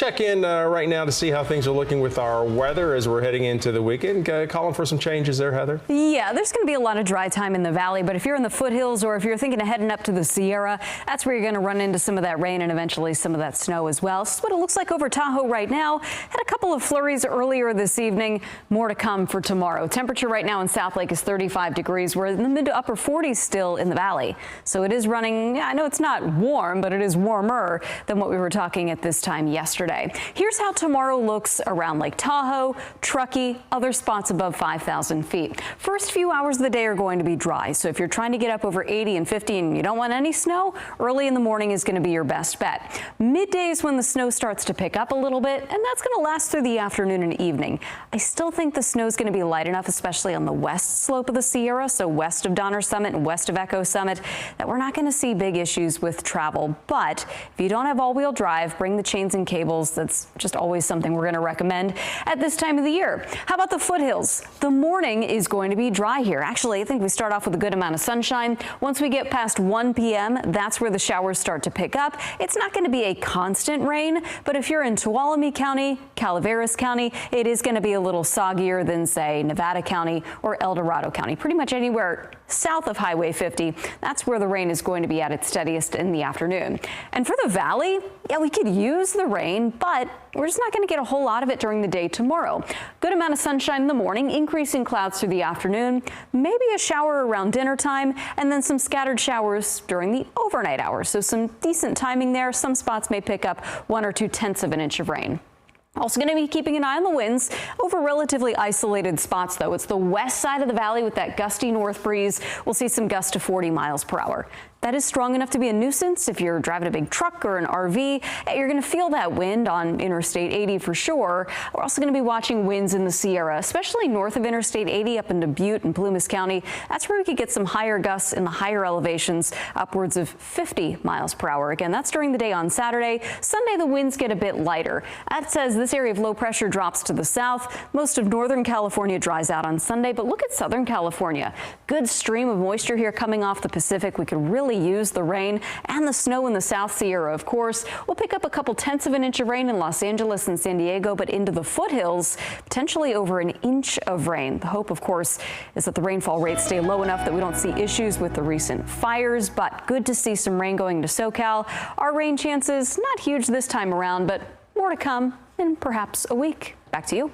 check in right now to see how things are looking with our weather as we're heading into the weekend. Calling for some changes there, Heather? Yeah, there's going to be a lot of dry time in the valley, but if you're in the foothills or if you're thinking of heading up to the Sierra, that's where you're going to run into some of that rain and eventually some of that snow as well. This is what it looks like over Tahoe right now. Had a couple of flurries earlier this evening. More to come for tomorrow. Temperature right now in Southlake is 35 degrees. We're in the mid to upper 40s still in the valley. So it is running, I know it's not warm, but it is warmer than what we were talking at this time yesterday. Here's how tomorrow looks around Lake Tahoe, Truckee, other spots above 5,000 feet. First few hours of the day are going to be dry. So if you're trying to get up over 80 and 50 and you don't want any snow, early in the morning is going to be your best bet. Midday is when the snow starts to pick up a little bit, and that's going to last through the afternoon and evening. I still think the snow is going to be light enough, especially on the west slope of the Sierra, so west of Donner Summit and west of Echo Summit, that we're not going to see big issues with travel. But if you don't have all-wheel drive, bring the chains and cables. That's just always something we're going to recommend at this time of the year. How about the foothills? The morning is going to be dry here. Actually, I think we start off with a good amount of sunshine. Once we get past 1 p.m., that's where the showers start to pick up. It's not going to be a constant rain, but if you're in Tuolumne County, Calaveras County, it is going to be a little soggier than, say, Nevada County or El Dorado County. Pretty much anywhere south of Highway 50, that's where the rain is going to be at its steadiest in the afternoon. And for the valley, yeah, we could use the rain, but we're just not going to get a whole lot of it during the day tomorrow. Good amount of sunshine in the morning, increasing clouds through the afternoon, maybe a shower around dinner time, and then some scattered showers during the overnight hours. So some decent timing there. Some spots may pick up 1 or 2/10 of an inch of rain. Also going to be keeping an eye on the winds over relatively isolated spots, though. It's the west side of the valley with that gusty north breeze. We'll see some gusts to 40 miles per hour. That is strong enough to be a nuisance if you're driving a big truck or an RV. You're going to feel that wind on Interstate 80 for sure. We're also going to be watching winds in the Sierra, especially north of Interstate 80 up into Butte and Plumas County. That's where we could get some higher gusts in the higher elevations, upwards of 50 miles per hour. Again, that's during the day on Saturday. Sunday, the winds get a bit lighter. That says this area of low pressure drops to the south. Most of Northern California dries out on Sunday, but look at Southern California. Good stream of moisture here coming off the Pacific. We could really use the rain and the snow in the South Sierra, of course. We'll pick up a couple 1/10 of an inch of rain in Los Angeles and San Diego, but into the foothills, potentially over 1 inch of rain. The hope, of course, is that the rainfall rates stay low enough that we don't see issues with the recent fires, but good to see some rain going to SoCal. Our rain chances, not huge this time around, but more to come in perhaps a week. Back to you.